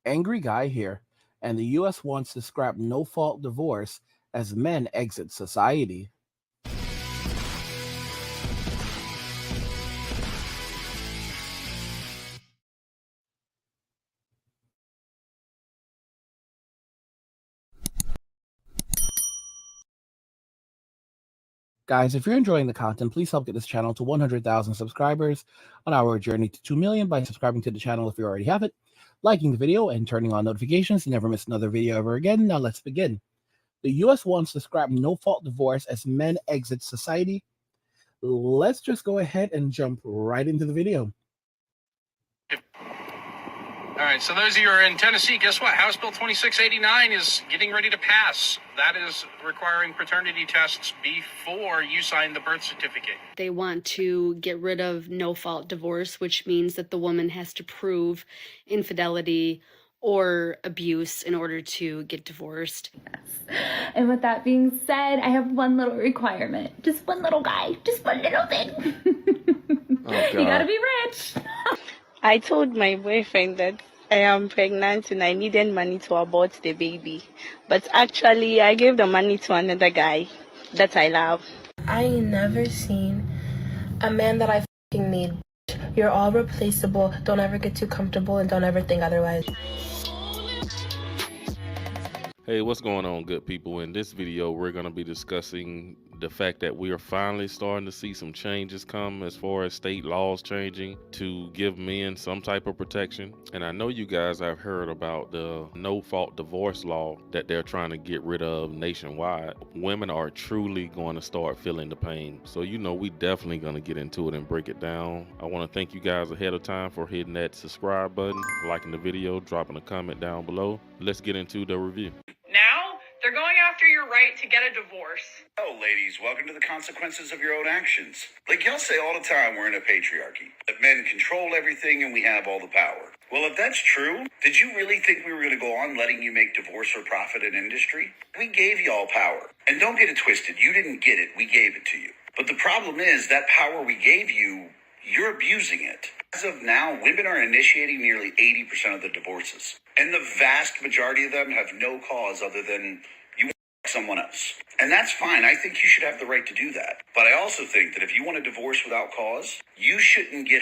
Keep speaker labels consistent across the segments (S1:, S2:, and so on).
S1: Angry guy here, and the US wants to scrap no fault divorce as men exit society. Guys, if you're enjoying the content, please help get this channel to 100,000 subscribers on our journey to 2 million by subscribing to the channel if you already have it, liking the video, and turning on notifications to never miss another video ever again. Now let's begin. The US wants to scrap no fault divorce as men exit society. Let's just go ahead and jump right into the video.
S2: All right, so those of you who are in Tennessee, guess what? House Bill 2689 is getting ready to pass. That is requiring paternity tests before you sign the birth certificate.
S3: They want to get rid of no-fault divorce, which means that the woman has to prove infidelity or abuse in order to get divorced.
S4: Yes. And with that being said, I have one little requirement. Just one little guy. Just one little thing. You gotta be rich.
S5: I told my boyfriend that I am pregnant and I needed money to abort the baby. But actually, I gave the money to another guy that I love.
S6: I ain't never seen a man that I fucking need. You're all replaceable. Don't ever get too comfortable and don't ever think otherwise.
S7: Hey, what's going on, good people? In this video, we're going to be discussing the fact that we are finally starting to see some changes come as far as state laws changing to give men some type of protection. And I know you guys have heard about the no-fault divorce law that they're trying to get rid of nationwide. Women are truly going to start feeling the pain. So, we definitely going to get into it and break it down. I want to thank you guys ahead of time for hitting that subscribe button, liking the video, dropping a comment down below. Let's get into the review.
S8: Now, they're going after your right to get a divorce.
S9: Oh, ladies, welcome to the consequences of your own actions. Like y'all say all the time, we're in a patriarchy. That men control everything and we have all the power. Well, if that's true, did you really think we were going to go on letting you make divorce for profit an industry? We gave y'all power. And don't get it twisted. You didn't get it. We gave it to you. But the problem is that power we gave you, you're abusing it. As of now, women are initiating nearly 80% of the divorces. And the vast majority of them have no cause other than you want someone else. And that's fine. I think you should have the right to do that. But I also think that if you want a divorce without cause, you shouldn't get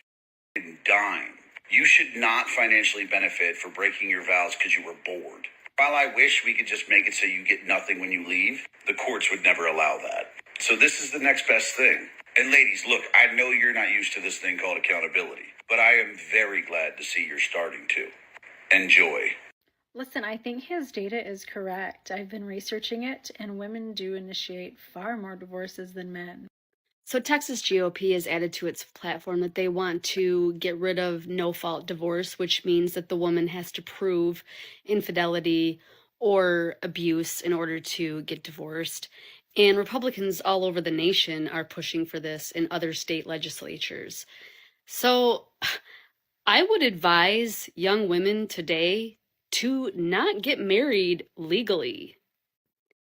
S9: a dime. You should not financially benefit for breaking your vows because you were bored. While I wish we could just make it so you get nothing when you leave, the courts would never allow that. So this is the next best thing. And ladies, look, I know you're not used to this thing called accountability, but I am very glad to see you're starting to. Enjoy.
S10: Listen, I think his data is correct. I've been researching it, and women do initiate far more divorces than men.
S3: So Texas GOP has added to its platform that they want to get rid of no-fault divorce, which means that the woman has to prove infidelity or abuse in order to get divorced. And Republicans all over the nation are pushing for this in other state legislatures. So I would advise young women today to not get married legally.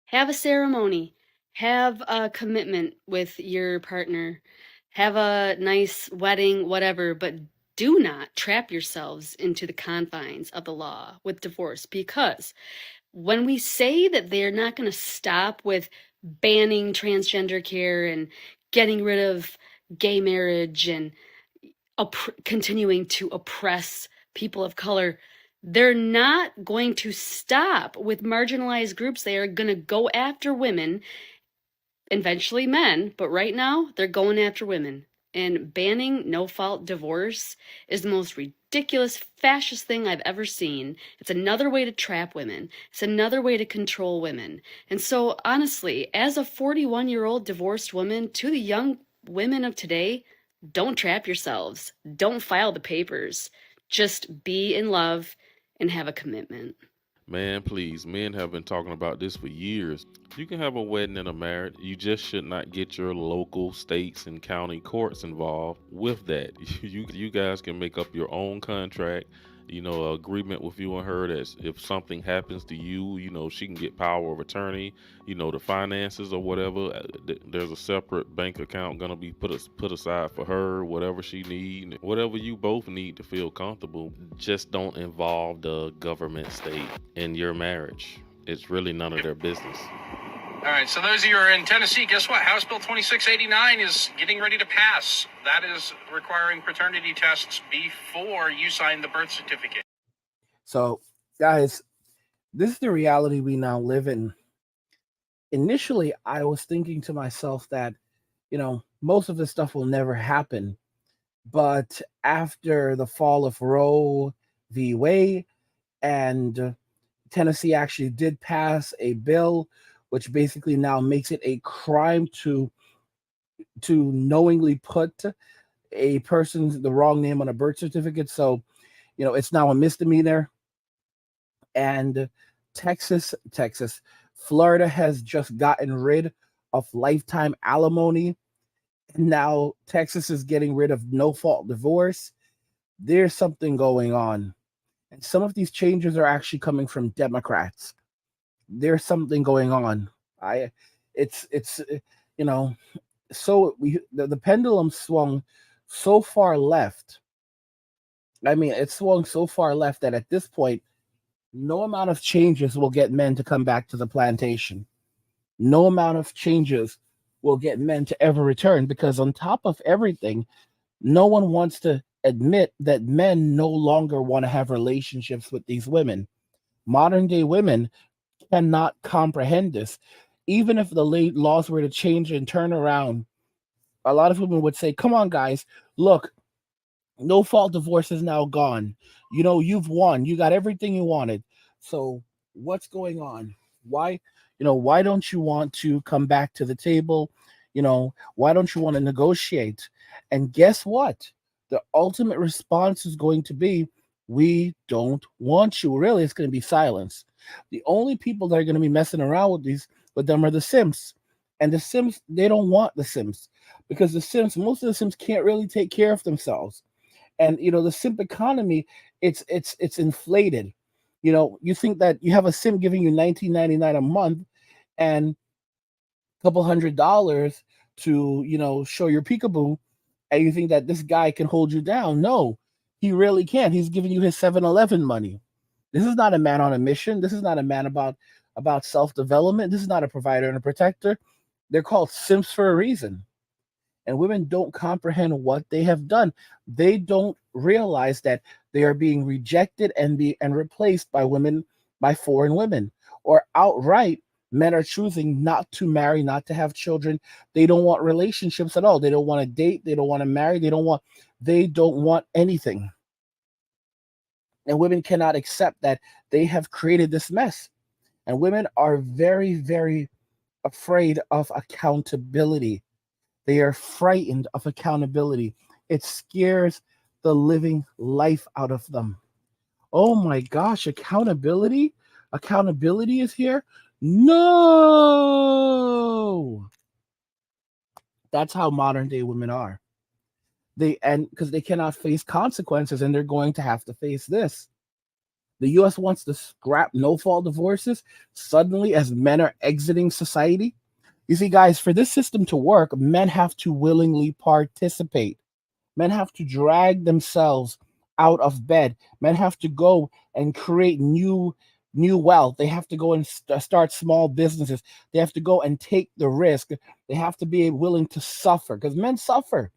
S3: Have a ceremony. Have a commitment with your partner. Have a nice wedding, whatever, but do not trap yourselves into the confines of the law with divorce, because when we say that they're not going to stop with banning transgender care and getting rid of gay marriage and continuing to oppress people of color, they're not going to stop with marginalized groups. They are going to go after women, eventually men, but right now they're going after women. And banning no-fault divorce is the most ridiculous fascist thing I've ever seen. It's another way to trap women. It's another way to control women. And so honestly, as a 41-year-old divorced woman, to the young women of today, don't trap yourselves. Don't file the papers. Just be in love and have a commitment.
S7: Man, please, men have been talking about this for years. You can have a wedding and a marriage. You just should not get your local states and county courts involved with that. You guys can make up your own contract, agreement with you and her that if something happens to you, she can get power of attorney, the finances or whatever. There's a separate bank account gonna be put aside for her, whatever she need, whatever you both need to feel comfortable. Just don't involve the government state in your marriage. It's really none of their business.
S2: All right, so those of you who are in Tennessee, guess what? House Bill 2689 is getting ready to pass. That is requiring paternity tests before you sign the birth certificate.
S1: So, guys, this is the reality we now live in. Initially, I was thinking to myself that, most of this stuff will never happen. But after the fall of Roe v. Wade, and Tennessee actually did pass a bill which basically now makes it a crime to knowingly put a person's the wrong name on a birth certificate. So, it's now a misdemeanor. And Texas, Florida has just gotten rid of lifetime alimony. And now Texas is getting rid of no-fault divorce. There's something going on. And some of these changes are actually coming from Democrats. There's something going on. So the pendulum swung so far left. I mean, it swung so far left that at this point, no amount of changes will get men to come back to the plantation. No amount of changes will get men to ever return, because on top of everything, no one wants to admit that men no longer want to have relationships with these women. Modern day women cannot comprehend this. Even if the late laws were to change and turn around, a lot of women would say, come on, guys, look, no fault divorce is now gone. You've won. You got everything you wanted. So what's going on? Why don't you want to come back to the table? Why don't you want to negotiate? And guess what? The ultimate response is going to be, we don't want you. Really, it's going to be silence. The only people that are going to be messing around with them are the simps. And the simps, they don't want the simps, because most of the simps can't really take care of themselves. And the simp economy, it's inflated. You think that you have a simp giving you $19.99 a month and a couple $100 to show your peekaboo, and you think that this guy can hold you down. No, he really can't. He's giving you his 7-Eleven money. This is not a man on a mission. This is not a man about self-development. This is not a provider and a protector. They're called simps for a reason. And women don't comprehend what they have done. They don't realize that they are being rejected and replaced by foreign women, or outright men are choosing not to marry, not to have children. They don't want relationships at all. They don't want to date. They don't want to marry. They don't want anything. And women cannot accept that they have created this mess. And women are very, very afraid of accountability. They are frightened of accountability. It scares the living life out of them. Oh my gosh, accountability? Accountability is here? No! That's how modern day women are. Because they cannot face consequences, and they're going to have to face this. The U.S. wants to scrap no-fault divorces suddenly as men are exiting society. You see, guys, for this system to work, men have to willingly participate. Men have to drag themselves out of bed. Men have to go and create new wealth. They have to go and start small businesses. They have to go and take the risk. They have to be willing to suffer, because men suffer.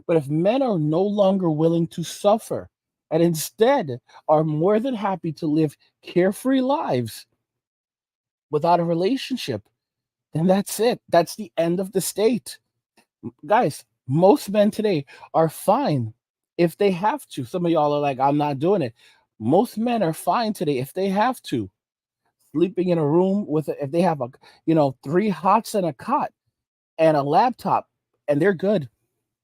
S1: But if men are no longer willing to suffer and instead are more than happy to live carefree lives without a relationship, then that's it. That's the end of the state. Guys, most men today are fine if they have to. Some of y'all are like, I'm not doing it. Most men are fine today if they have to. Sleeping in a room if they have 3 hots and a cot and a laptop, and they're good.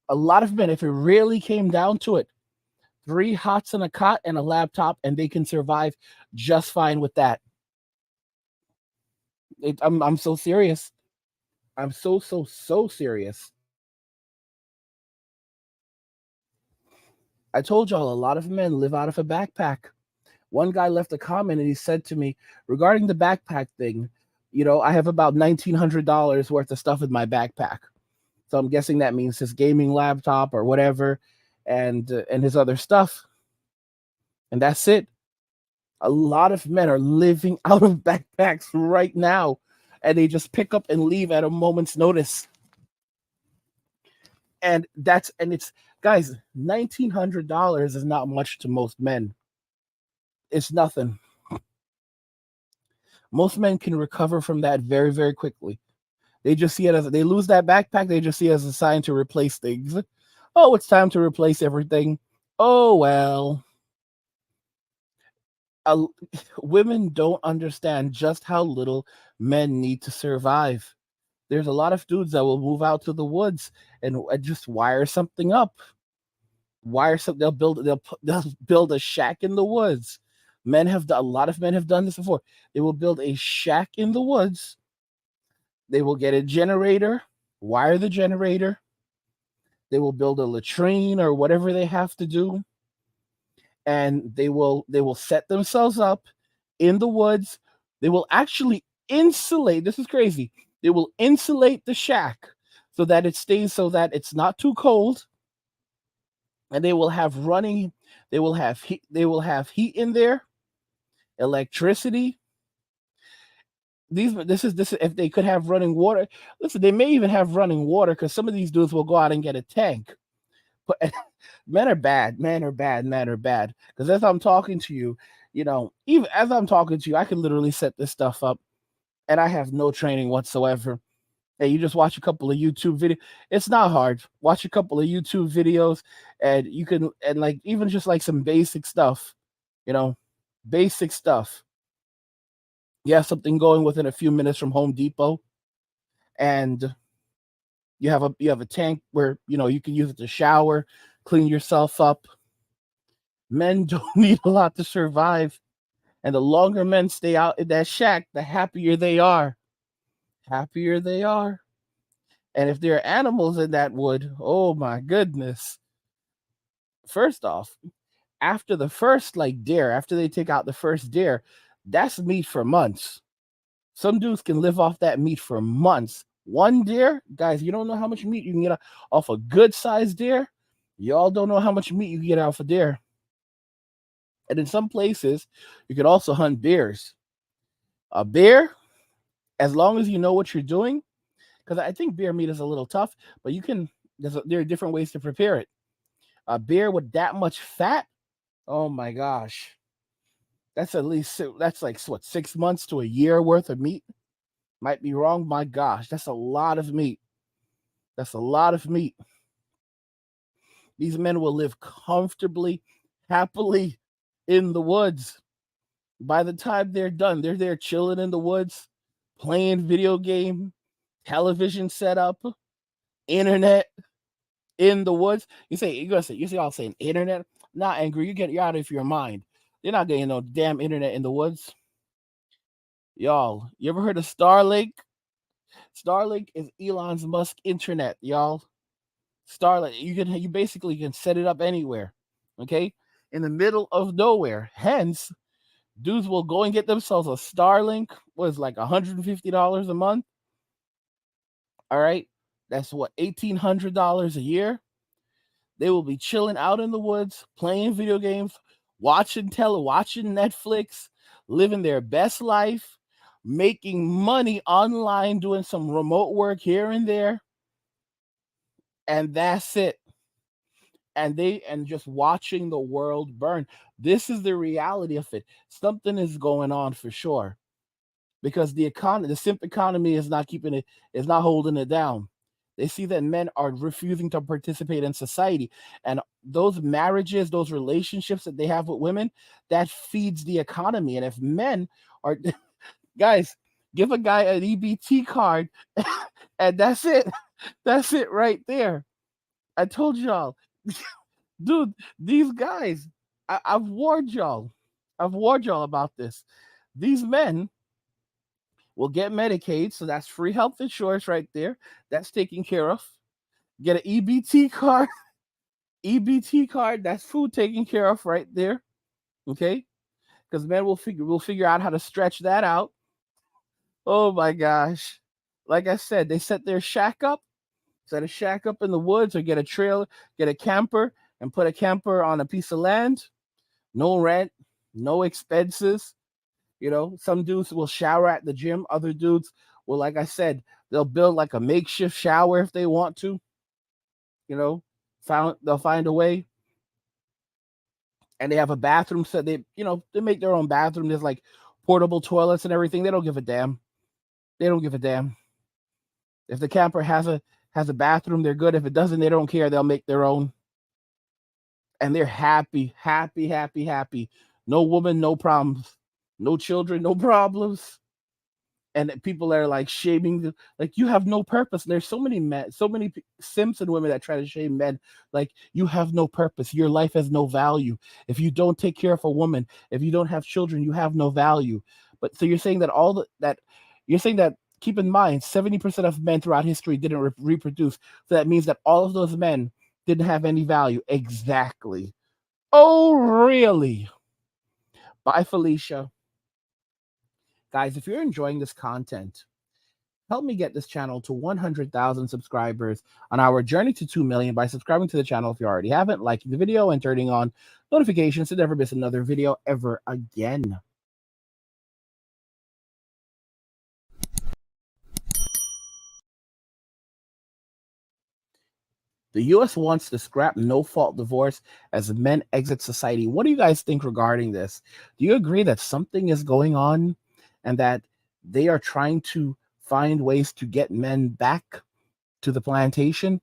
S1: A lot of men, if it really came down to it, 3 hots and a cot and a laptop, and they can survive just fine with that. I'm so serious. I'm so serious. I told y'all a lot of men live out of a backpack. One guy left a comment and he said to me regarding the backpack thing, I have about $1,900 worth of stuff in my backpack. So I'm guessing that means his gaming laptop or whatever, and his other stuff. And that's it. A lot of men are living out of backpacks right now, and they just pick up and leave at a moment's notice. And it's guys, $1,900 is not much to most men. It's nothing. Most men can recover from that very, very quickly. They just see it as they lose that backpack. They just see it as a sign to replace things. Oh, it's time to replace everything. Oh, well. Women don't understand just how little men need to survive. There's a lot of dudes that will move out to the woods and just wire something up. They'll build a shack in the woods. A lot of men have done this before. They will build a shack in the woods. They will get a generator, wire the generator. They will build a latrine or whatever they have to do. And they will set themselves up in the woods. They will actually insulate. This is crazy. They will insulate the shack so that it's not too cold. And they will have heat in there, electricity. This is if they could have running water. Listen, they may even have running water because some of these dudes will go out and get a tank. But men are bad. Because as I'm talking to you, even as I'm talking to you, I can literally set this stuff up, and I have no training whatsoever. And you just watch a couple of YouTube videos. It's not hard. Watch a couple of YouTube videos, and you can, and like even just like some basic stuff, basic stuff. You have something going within a few minutes from Home Depot, and you have a tank where you can use it to shower, clean yourself up. Men don't need a lot to survive, and the longer men stay out in that shack, the happier they are. And if there are animals in that wood, oh my goodness. First off, after the first deer, after they take out the first deer, that's meat for months. Some dudes can live off that meat for months. One deer, guys, you don't know how much meat you can get off a good sized deer. Y'all don't know how much meat you can get off a deer. And in some places, you can also hunt bears. A bear, as long as you know what you're doing, because I think bear meat is a little tough, but there are different ways to prepare it. A bear with that much fat, oh my gosh. That's like 6 months to a year worth of meat. Might be wrong. My gosh, that's a lot of meat. These men will live comfortably, happily in the woods. By the time they're done, they're there chilling in the woods, playing video game, television setup, internet in the woods. You see y'all saying internet? Not angry. You're out of your mind. You're not getting no damn internet in the woods. Y'all, you ever heard of Starlink? Starlink is Elon Musk internet, y'all. Starlink, you basically can set it up anywhere, okay? In the middle of nowhere. Hence, dudes will go and get themselves a Starlink. Was like $150 a month. All right, that's what, $1,800 a year. They will be chilling out in the woods, playing video games, watching Netflix, living their best life, making money online, doing some remote work here and there. And that's it. And just watching the world burn. This is the reality of it. Something is going on for sure. Because the simp economy is not holding it down. They see that men are refusing to participate in society. And those marriages, those relationships that they have with women, that feeds the economy. And if men are, guys, give a guy an EBT card and that's it. That's it right there. I told y'all, dude, these guys, I've warned y'all about this. These men will get Medicaid, so that's free health insurance right there. That's taken care of. Get an EBT card. EBT card, that's food taken care of right there. Okay? Because men will figure out how to stretch that out. Oh my gosh. Like I said, they set their shack up in the woods, or get a trailer, get a camper, and put a camper on a piece of land. No rent, no expenses. You know, some dudes will shower at the gym. Other dudes will, like I said, they'll build like a makeshift shower if they want to. You know, they'll find a way. And they have a bathroom, so they make their own bathroom. There's like portable toilets and everything. They don't give a damn. They don't give a damn. If the camper has a bathroom, they're good. If it doesn't, they don't care. They'll make their own. And they're happy. No woman, no problems. No children, no problems. And people are like shaming them, like, you have no purpose. There's so many men, so many Simpson women that try to shame men, like, you have no purpose. Your life has no value. If you don't take care of a woman, if you don't have children, you have no value. But so you're saying that keep in mind, 70% of men throughout history didn't reproduce. So that means that all of those men didn't have any value. Exactly. Oh, really? Bye, Felicia. Guys, if you're enjoying this content, help me get this channel to 100,000 subscribers on our journey to 2 million by subscribing to the channel if you already haven't, liking the video, and turning on notifications to never miss another video ever again. The U.S. wants to scrap no-fault divorce as men exit society. What do you guys think regarding this? Do you agree that something is going on and that they are trying to find ways to get men back to the plantation?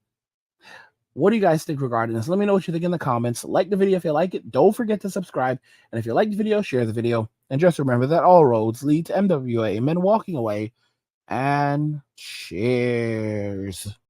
S1: What do you guys think regarding this? Let me know what you think in the comments. Like the video if you like it. Don't forget to subscribe. And if you like the video, share the video. And just remember that all roads lead to MWA, men walking away. And cheers.